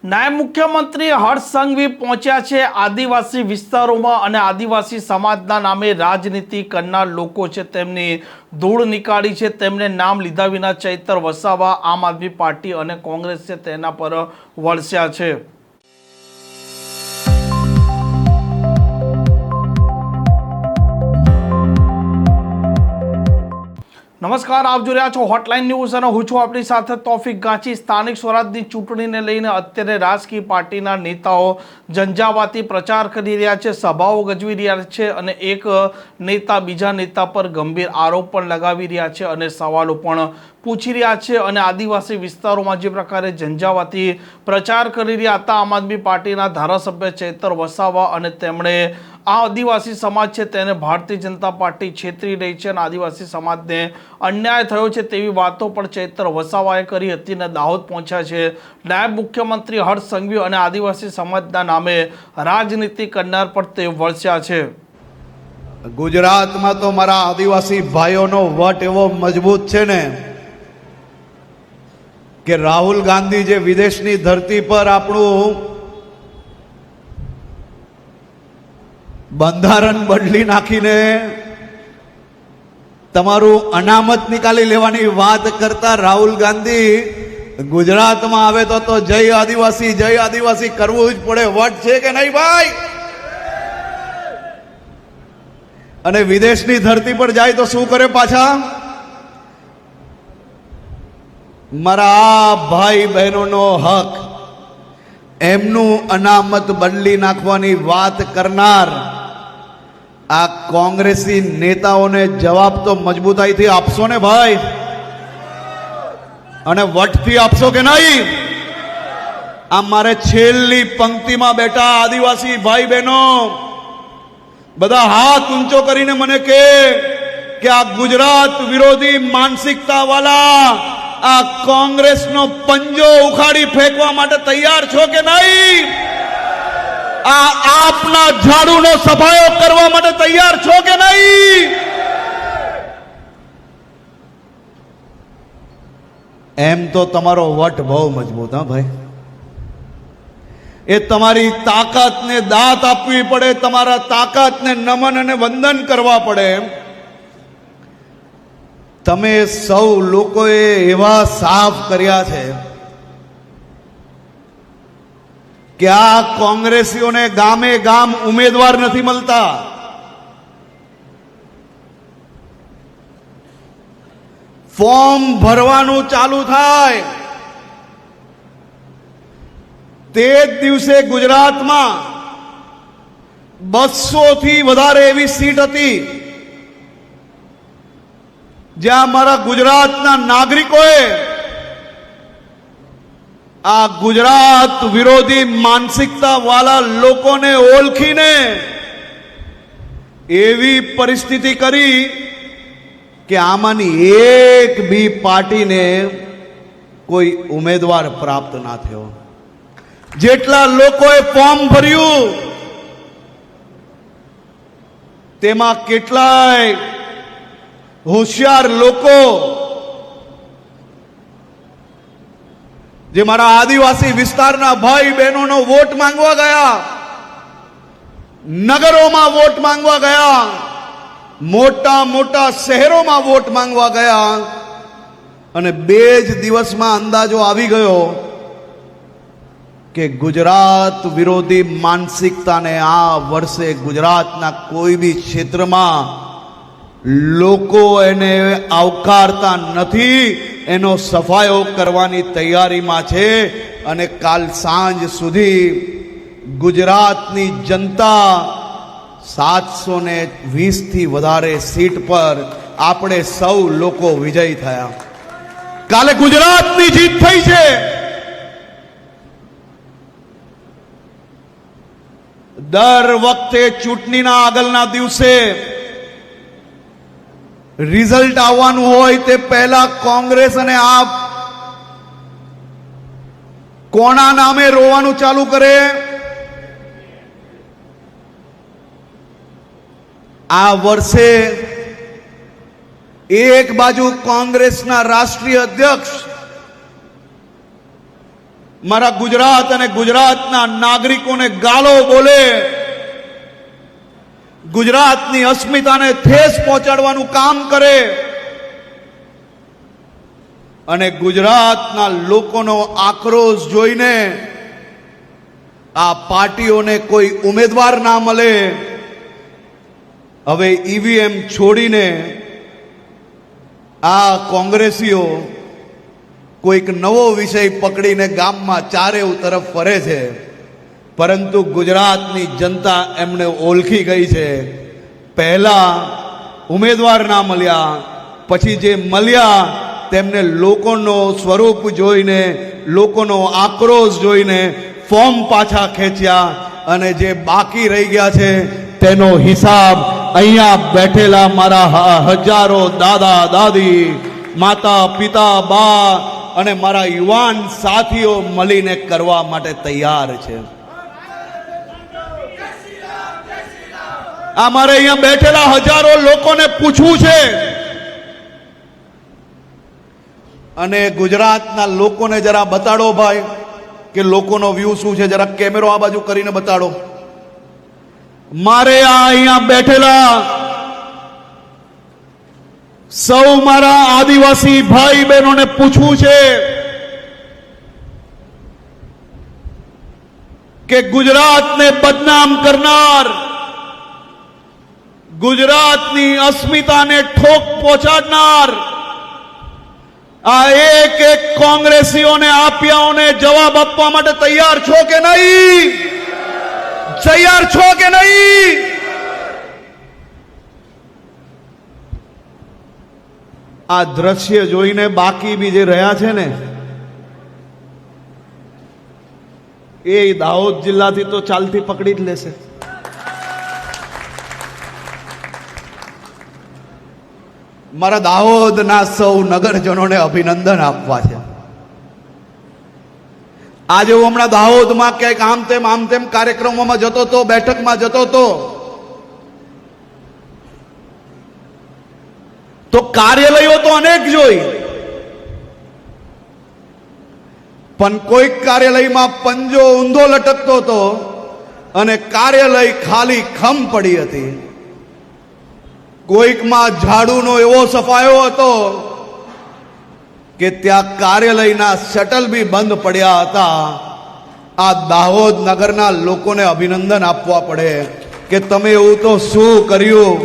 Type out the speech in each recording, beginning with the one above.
નાયબ મુખ્યમંત્રી હર્ષ સંઘવી પહોંચ્યા છે આદિવાસી વિસ્તારોમાં અને આદિવાસી સમાજના નામે રાજનીતિ કરનાર લોકો છે તેમની ધૂળ નીકાળી છે। તેમને નામ લીધા વિના ચૈતર વસાવા આમ આદમી પાર્ટી અને કોંગ્રેસ છે તેના પર વળસ્યા છે। નમસ્કાર, આપ જોઈ રહ્યા છો હોટલાઇન ન્યૂઝ અને હું છું આપણી સાથે તોફિક ગાંચી। સ્થાનિક સ્વરાજની ચૂંટણીને લઈને અત્યારે રાજકીય પાર્ટીના નેતાઓ ઝંઝાવાતી પ્રચાર કરી રહ્યા છે, સભાઓ ગજવી રહ્યા છે અને એક નેતા બીજા નેતા પર ગંભીર આરોપ પણ લગાવી રહ્યા છે અને સવાલો પણ પૂછી રહ્યા છે। અને આદિવાસી વિસ્તારોમાં જે પ્રકારે ઝંઝાવાતી પ્રચાર કરી રહ્યા હતા આમ આદમી પાર્ટીના ધારાસભ્ય ચૈતર વસાવા અને તેમણે આ આદિવાસી સમાજ છે તેને ભારતીય જનતા પાર્ટી છેતરી રહી છે અને આદિવાસી સમાજને અન્યાય થયો છે તેવી વાતો પણ ચૈતર વસાવાએ કરી હતી અને દાહોદ પહોંચ્યા છે નાયબ મુખ્યમંત્રી હર્ષ સંઘવી અને આદિવાસી સમાજના નામે રાજનીતિ કરનાર પર તે વળસ્યા છે। ગુજરાતમાં તો મારા આદિવાસી ભાઈઓનો વટ એવો મજબૂત છે ને કે રાહુલ ગાંધી જે વિદેશની ધરતી પર આપણું બંધારણ બદલી નાખીને તમારું અનામત નિકાલી લેવાની વાત કરતા રાહુલ ગાંધી ગુજરાતમાં આવે તો જય આદિવાસી કરવું જ પડે। વટ છે કે નહીં ભાઈ? અને વિદેશની ધરતી પર જાય તો શું કરે પાછા? મારા ભાઈ બહેનોનો હક, એમનું અનામત બદલી નાખવાની વાત કરનાર આ કોંગ્રેસી નેતાઓને જવાબ તો મજબૂતાઈથી આપશો ને ભાઈ, અને વટથી આપશો કે નહીં? આ મારે છેલ્લી પંક્તિમાં બેઠા આદિવાસી ભાઈ બહેનો બધા હાથ ઊંચો કરીને મને કે આ ગુજરાત વિરોધી માનસિકતા વાળા આ કોંગ્રેસનો પંજો ઉખાડી ફેંકવા માટે તૈયાર છો કે નહીં? આ આપના ઝાડુનો સફાયો કરવા માટે તૈયાર છો કે નહીં? એમ તો તમારો વટ બહુ મજબૂત, હા ભાઈ। એ તમારી તાકાતને દાત આપવી પડે, તમારા તાકાતને નમન અને વંદન કરવા પડે। તમે સૌ લોકોએ એવા સાફ કર્યા છે કે આ કોંગ્રેસીઓને ગામે ગામ ઉમેદવાર નથી મળતા। ફોર્મ ભરવાનું ચાલુ થાય તે જ દિવસે ગુજરાતમાં 200 થી વધારે એવી સીટ હતી જ્યાં મારા ગુજરાતના નાગરિકોએ આ ગુજરાત વિરોધી માનસિકતા વાળા લોકોને ઓળખીને એવી પરિસ્થિતિ કરી કે આમાંની એક બી પાર્ટીને કોઈ ઉમેદવાર પ્રાપ્ત ના થયો। જેટલા લોકોએ ફોર્મ ભર્યું તેમાં કેટલાય હોશિયાર લોકો જે મારા આદિવાસી વિસ્તારના ભાઈ બહેનોનો વોટ માંગવા ગયા, નગરોમાં વોટ માંગવા ગયા, મોટા મોટા શહેરોમાં વોટ માંગવા ગયા અને 2 જ દિવસમાં અંદાજો આવી ગયો કે ગુજરાત વિરોધી માનસિકતાને આ વર્ષે ગુજરાતના કોઈ બી ક્ષેત્રમાં લોકો એને આવકારતા નથી, એનો સફાયો કરવાની તૈયારીમાં છે। અને કાલ સાંજ સુધી ગુજરાતની જનતા 720 થી વધારે સીટ પર આપણે સૌ લોકો વિજય થયા। કાલે ગુજરાતની જીત થઈ છે। દર વખતે ચૂંટણીના આગળના દિવસે રિઝલ્ટ આવવાનું હોય તે પહેલા કોંગ્રેસ અને આપ કોના નામે રોવાનું ચાલુ કરે? આ વર્ષે એક બાજુ કોંગ્રેસના રાષ્ટ્રીય અધ્યક્ષ મારા ગુજરાત અને ગુજરાતના નાગરિકોને ગાળો બોલે, ગુજરાતની અસ્મિતાને ઠેસ પહોંચાડવાનું કામ કરે અને ગુજરાતના લોકોનો આક્રોશ જોઈને આ પાર્ટીઓને કોઈ ઉમેદવાર ના મળે, હવે ઈવીએમ છોડીને આ કોંગ્રેસીઓ કોઈક નવો વિષય પકડીને ગામમાં ચારે તરફ ફરે છે, પરંતુ ગુજરાતની જનતા એમને ઓળખી ગઈ છે. પહેલા ઉમેદવાર ના મળ્યા, પછી જે મળ્યા તેમને લોકોનો સ્વરૂપ જોઈને, લોકોનો આક્રોશ જોઈને ફોર્મ પાછા ખેંચ્યા અને જે બાકી રહી ગયા છે તેનો હિસાબ અહીંયા બેઠેલા મારા હજારો દાદા દાદી, માતા પિતા, બા અને મારા યુવાન સાથીઓ મળીને કરવા માટે તૈયાર છે. આ મારે અહીંયા બેઠેલા હજારો લોકોને પૂછવું છે અને ગુજરાતના લોકોને જરા બતાડો ભાઈ કે લોકોનો વ્યૂ શું છે. જરા કેમેરો આ બાજુ કરીને બતાડો. મારે આ અહીંયા બેઠેલા સૌ મારા આદિવાસી ભાઈ બહેનોને પૂછવું છે કે ગુજરાતને બદનામ કરનાર, ગુજરાતની અસ્મિતાને ઠોક પહોંચાડનાર આ એક એક કોંગ્રેસીઓને, આપિયાઓને જવાબ આપવા માટે તૈયાર છો કે નહીં? તૈયાર છો કે નહીં? આ દ્રશ્ય જોઈને બાકી બી જે રહ્યા છે ને, એ દાહોદ જિલ્લાથી તો ચાલતી પકડી જ લેશે. મારા દાહોદના સૌ નગરજનોને અભિનંદન આપવા છે. આજે હું હમણાં દાહોદમાં ક્યાંક આમ તેમ કાર્યક્રમોમાં જતો હતો, બેઠકમાં જતો હતો, તો કાર્યાલયો તો અનેક જોઈ, પણ કોઈક કાર્યાલયમાં પંજો ઊંધો લટકતો હતો અને કાર્યાલય ખાલી ખમ પડી હતી. કોઈકમાં ઝાડુનો એવો સફાયો હતો કે ત્યાં કાર્યાલયના શટલ બી બંધ પડ્યા હતા. આ દાહોદ નગરના લોકોને અભિનંદન આપવા પડે કે તમે એવું તો શું કર્યું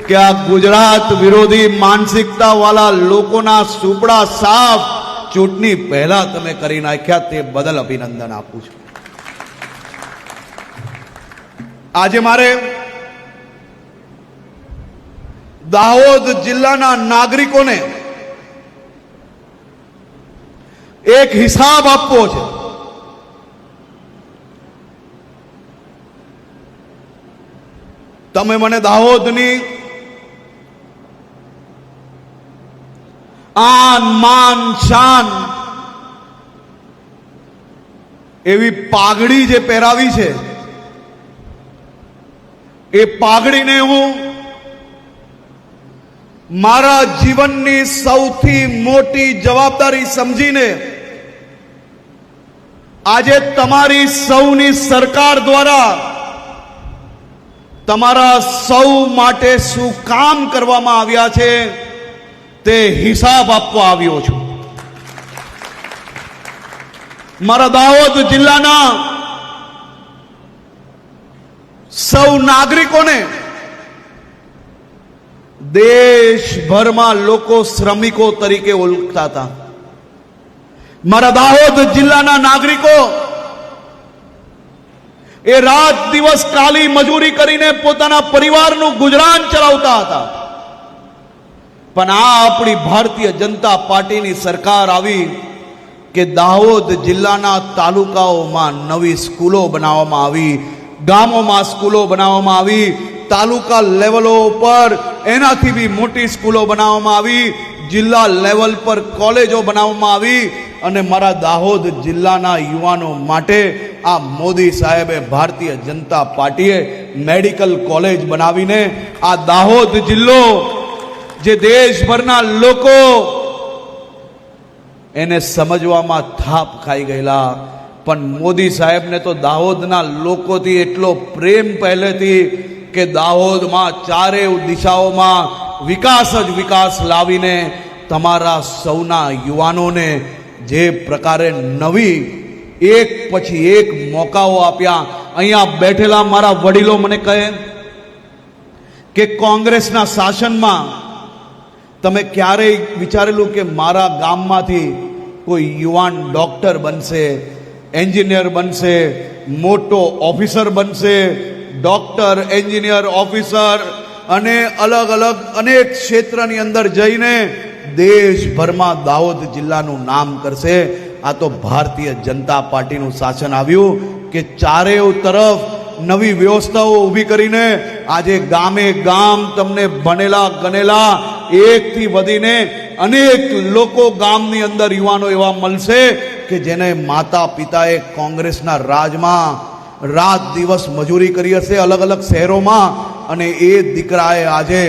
કે આ ગુજરાત વિરોધી માનસિકતા વાળા લોકોના સુપડા સાફ ચૂંટણી પહેલા તમે કરી નાખ્યા. તે બદલ અભિનંદન આપું છું. આજે મારે દાહોદ જિલ્લાના નાગરિકોને એક હિસાબ આપવો છે. તમે મને દાહોદની આન માન શાન એવી પાઘડી જે પહેરાવી છે, એ પાઘડીને હું મારા જીવનની સૌથી મોટી જવાબદારી સમજીને આજે તમારી સૌની સરકાર દ્વારા તમારા સૌ માટે શું કામ કરવામાં આવ્યા છે તે હિસાબ આપવા આવ્યો છું. મારા દાહોદ જિલ્લાના સૌ નાગરિકોને દેશભરમાં લોકો શ્રમિકો તરીકે ઓળખતા હતા. મારા દાહોદ જિલ્લાના નાગરિકો એ રાત દિવસ કાલી મજૂરી કરીને પોતાના પરિવારનું ગુજરાન ચલાવતા હતા. પણ આ આપણી ભારતીય જનતા પાર્ટીની સરકાર આવી કે દાહોદ જિલ્લાના તાલુકાઓમાં નવી સ્કૂલો બનાવવામાં આવી, ગામોમાં સ્કૂલો બનાવવામાં આવી, તાલુકા લેવલો પર એનાથી બી મોટી સ્કૂલો બનાવવામાં આવી, જિલ્લા લેવલ પર કોલેજો બનાવવામાં આવી. અને મારા દાહોદ જિલ્લાના યુવાનો માટે આ મોદી સાહેબે, ભારતીય જનતા પાર્ટીએ મેડિકલ કોલેજ બનાવીને આ દાહોદ જિલ્લો જે દેશભરના લોકો એને સમજવામાં થાપ ખાઈ ગયેલા, પણ મોદી સાહેબને તો દાહોદના લોકોથી એટલો પ્રેમ પહેલેથી કે દાહોદમાં ચારે દિશાઓમાં વિકાસ જ વિકાસ લાવીને તમારા સૌના યુવાનોને જે પ્રકારે નવી એક પછી એક મોકાઓ આપ્યા. અહીંયા બેઠેલા મારા વડીલો મને કહે કે કોંગ્રેસના શાસનમાં તમે ક્યારેય વિચારેલું કે મારા ગામમાંથી કોઈ યુવાન ડૉક્ટર બનશે, એન્જિનિયર બનશે, મોટો ઓફિસર બનશે? ડૉક્ટર, એન્જિનિયર, ઓફિસર અને અલગ અલગ અનેક ક્ષેત્રની અંદર જઈને દેશભરમાં દાહોદ જિલ્લાનું નામ કરશે. આ તો ભારતીય જનતા પાર્ટીનું શાસન આવ્યું કે ચારેય તરફ નવી વ્યવસ્થાઓ ઊભી કરીને આજે ગામે ગામ તમને ભણેલા ગણેલા એકથી વધીને અનેક લોકો ગામની અંદર યુવાનો એવા મળશે કે જેને માતા પિતાએ કોંગ્રેસના રાજમાં રાત દિવસ મજૂરી કરી હશે અલગ અલગ શહેરોમાં, અને એ દીકરાએ આજે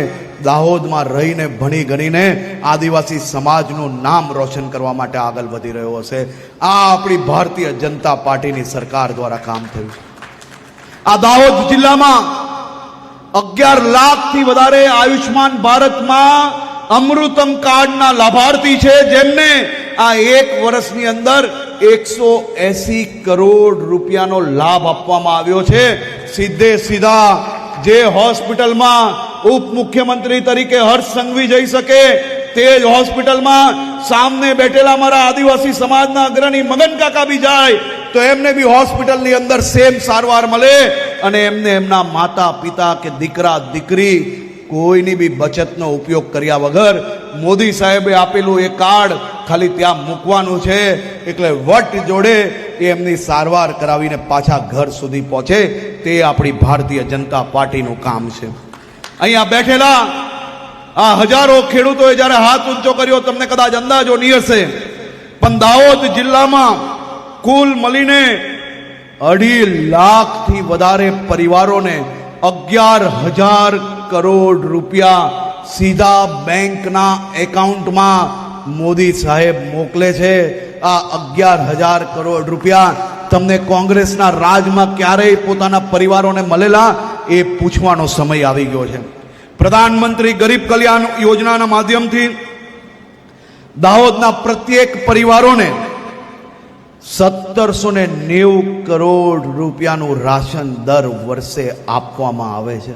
દાહોદમાં રહીને ભણી ગણીને આદિવાસી સમાજનું નામ રોશન કરવા માટે આગળ વધી રહ્યો હશે. આ આપણી ભારતીય જનતા પાર્ટીની સરકાર દ્વારા કામ થયું. આ દાહોદ જિલ્લામાં 11 લાખથી વધારે આયુષ્માન ભારતમાં અમૃતમ કાર્ડના લાભાર્થી છે, જેમને આ એક વર્ષની અંદર 180 કરોડ રૂપિયાનો લાભ આપવામાં આવ્યો છે. સીધે સીધા જે હોસ્પિટલમાં ઉપ મુખ્યમંત્રી તરીકે હર્ષ સંઘવી જઈ શકે તે જ હોસ્પિટલમાં સામને બેઠેલા મારા આદિવાસી સમાજના અગ્રણી મગન કાકા બી જાય તો એમને બી હોસ્પિટલની અંદર સેમ સારવાર મળે, અને એમને એમના માતા પિતા કે દીકરા દીકરી કોઈની બી બચતનો ઉપયોગ કર્યા વગર મોદી સાહેબે આપેલું એ કાર્ડ ખાલી ત્યાં મૂકવાનું છે, એટલે વટ જોડે એમની સારવાર કરાવીને પાછા ઘર સુધી પહોંચે. તે આપણી ભારતીય જનતા પાર્ટીનું કામ છે. અહીંયા બેઠેલા આ હજારો ખેડૂતોએ જ્યારે હાથ ઊંચો કર્યો તમને કદાચ અંદાજો નહીં હશે, પણ દાહોદ જિલ્લામાં કુલ મળીને 2.5 લાખથી વધારે પરિવારોને 11,000 કરોડ રૂપિયા સીધા બેંકના એકાઉન્ટમાં મોદી સાહેબ મોકલે છે. આ 11,000 કરોડ રૂપિયા તમને કોંગ્રેસના રાજમાં ક્યારેય પોતાના પરિવારોને મળેલા? એ પૂછવાનો સમય આવી ગયો છે. પ્રધાનમંત્રી ગરીબ કલ્યાણ યોજનાના માધ્યમથી દાહોદના પ્રત્યેક પરિવારોને 1790 કરોડ રૂપિયાનું રાશન દર વર્ષે આપવામાં આવે છે.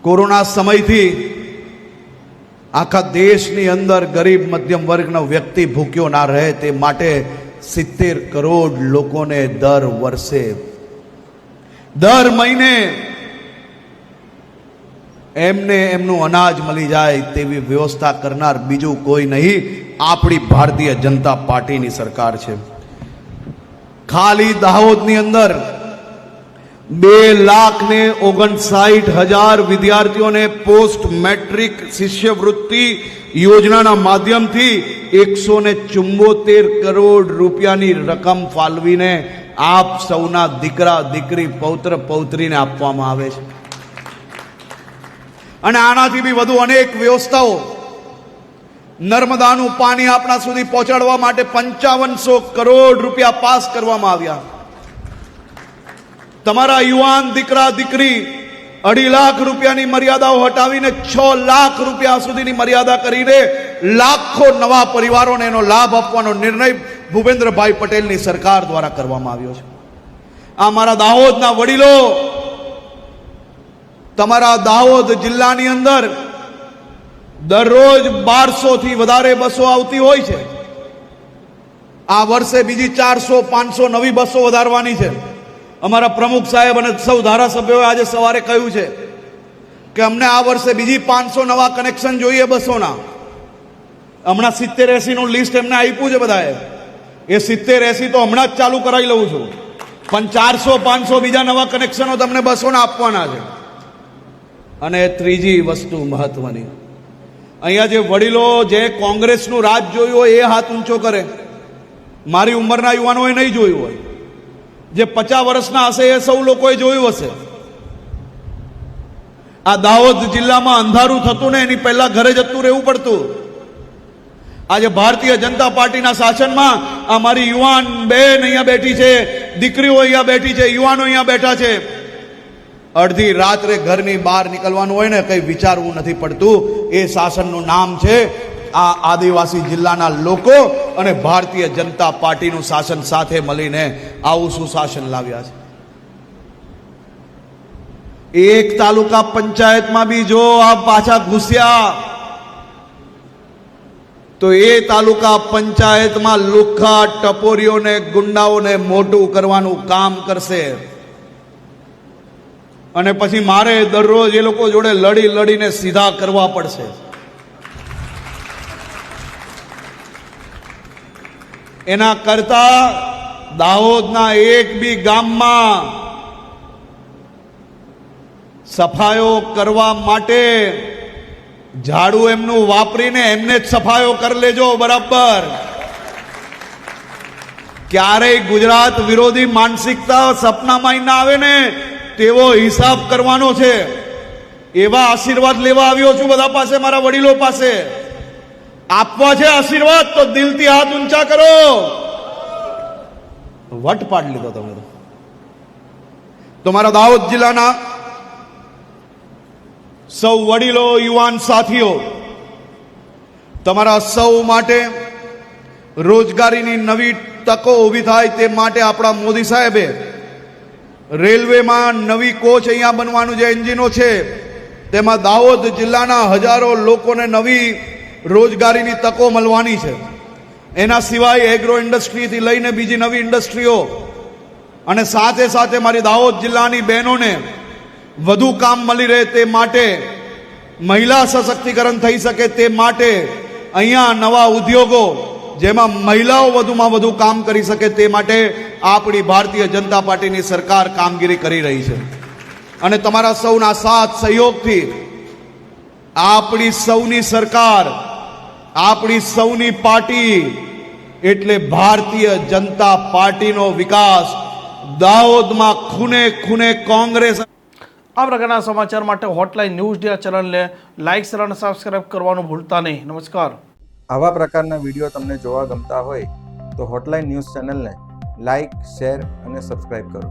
કોરોના સમયથી આખા દેશની અંદર ગરીબ મધ્યમ વર્ગનો વ્યક્તિ ભૂખ્યો ના રહે તે માટે 70 કરોડ લોકોને દર વર્ષે દર મહિને એમને એમનું અનાજ મળી જાય તેવી વ્યવસ્થા કરનાર બીજું કોઈ નહીં, આપણી ભારતીય જનતા પાર્ટીની સરકાર છે. ખાલી દાહોદની અંદર 2,59,000 વિદ્યાર્થીઓને પોસ્ટ મેટ્રિક શિષ્યવૃત્તિ યોજનાના માધ્યમથી 174 કરોડ રૂપિયાની રકમ ફાળવીને આપ સૌના દીકરા દીકરી પૌત્ર પૌત્રીને આપવામાં આવે છે. અને આનાથી બી વધુ અનેક વ્યવસ્થાઓ, નર્મદાનું પાણી આપણા સુધી પહોંચાડવા માટે 5500 કરોડ રૂપિયા પાસ કરવામાં આવ્યા. તમારા યુવાન દીકરા દીકરી 2.5 લાખ રૂપિયાની મર્યાદાઓ હટાવીને 6 લાખ રૂપિયા સુધીની મર્યાદા કરીને લાખો નવા પરિવારોને એનો લાભ આપવાનો નિર્ણય ભૂપેન્દ્રભાઈ પટેલની સરકાર દ્વારા કરવામાં આવ્યો છે. આ મારા દાહોદના વડીલો, તમારા દાહોદ જિલ્લાની અંદર દરરોજ 1200થી વધારે બસો આવતી હોય છે. આ વર્ષે બીજી 400-500 નવી બસો વધારવાની છે. અમારા પ્રમુખ સાહેબ અને સૌ ધારાસભ્યોએ આજે સવારે કહ્યું છે કે અમને આ વર્ષે બીજી 500 નવા કનેક્શન જોઈએ બસોના. હમણાં 70-80 નું લિસ્ટ એમને આપ્યું છે બધાએ. એ 70-80 તો હમણાં જ ચાલુ કરાવી લઉં છું, પણ 400-500 બીજા નવા કનેક્શનો તમને બસોના આપવાના છે. અને ત્રીજી વસ્તુ મહત્વની, અહીંયા જે વડીલો જે કોંગ્રેસનું રાજ જોયું હોય એ હાથ ઊંચો કરે. મારી ઉંમરના યુવાનોએ નહીં જોયું હોય, જે 50 વર્ષના હશે એ સૌ લોકોએ જોયું હશે. આ દાહોદ જિલ્લામાં અંધારું થતું ને એની પહેલા ઘરે જતું રહેવું પડતું. આજે ભારતીય જનતા પાર્ટીના શાસનમાં અમારી યુવાન બેન અહીંયા બેઠી છે, દીકરીઓ અહીંયા બેઠી છે, યુવાનો અહીંયા બેઠા છે. અડધી રાત્રે ઘરની બહાર નીકળવાનું હોય ને કંઈ વિચારવું નથી પડતું. એ શાસનનું નામ છે આ આદિવાસી જિલ્લાના લોકો અને ભારતીય જનતા પાર્ટીનું શાસન સાથે મળીને આવું સુશાસન લાવ્યા છે. એક તાલુકા પંચાયતમાં બી જો આપ પાછા ઘૂસ્યા તો એ તાલુકા પંચાયતમાં લુખ્ખા ટપોરીઓને ગુંડાઓને મોટું કરવાનું કામ કરશે. અને પછી મારે દરરોજ એ લોકો જોડે લડી લડીને સીધા કરવા પડશે. એના કરતા દાહોદના એક બી ગામમાં સફાયો કરવા માટે ઝાડુ એમનું વાપરીને એમને જ સફાયો કરી લેજો બરાબર. ક્યારેય ગુજરાત વિરોધી માનસિકતા સપનામાં ના આવે ને તેવો હિસાબ કરવાનો છે. એવા આશીર્વાદ લેવા આવ્યો છું બધા પાસે, મારા વડીલો પાસે. આપવા છે આશીર્વાદ તો દિલથી હાથ ઊંચા કરો. વટ પાડી લીધો તમે તો મારા દાહોદ જિલ્લાના સૌ વડીલો, યુવાન સાથીઓ, તમારા સૌ માટે રોજગારીની નવી તકો ઊભી થાય તે માટે આપણા મોદી સાહેબે રેલવેમાં નવી કોચ અહીંયા બનવાનું જે એન્જિનો છે તેમાં દાહોદ જિલ્લાના હજારો લોકોને નવી રોજગારીની તકો મળવાની છે. એના સિવાય એગ્રો ઇન્ડસ્ટ્રીથી લઈને બીજી નવી ઇન્ડસ્ટ્રીઓ અને સાથે સાથે મારી દાહોદ જિલ્લાની બહેનોને વધુ કામ મળી રહે તે માટે, મહિલા સશક્તિકરણ થઈ શકે તે માટે અહીંયા નવા ઉદ્યોગો જેમાં મહિલાઓ વધુમાં વધુ કામ કરી શકે તે માટે આપણી ભારતીય જનતા પાર્ટીની સરકાર કામગીરી કરી રહી છે. અને તમારા સૌના સાથ સહયોગથી આપણી સૌની સરકાર, આપણી સૌની પાર્ટી એટલે ભારતીય જનતા પાર્ટીનો વિકાસ દાહોદમાં ખૂને ખૂને કોંગ્રેસ. આ પ્રકારના સમાચાર માટે હોટલાઇન ન્યૂઝ ડિયા ચેનલને લાઇક, શેર અને સબસ્ક્રાઇબ કરવાનું ભૂલતા નહીં. નમસ્કાર. આવા પ્રકારના વિડીયો તમને જોવા ગમતા હોય તો હોટલાઇન ન્યૂઝ ચેનલને લાઇક, શેર અને સબસ્ક્રાઇબ કરો.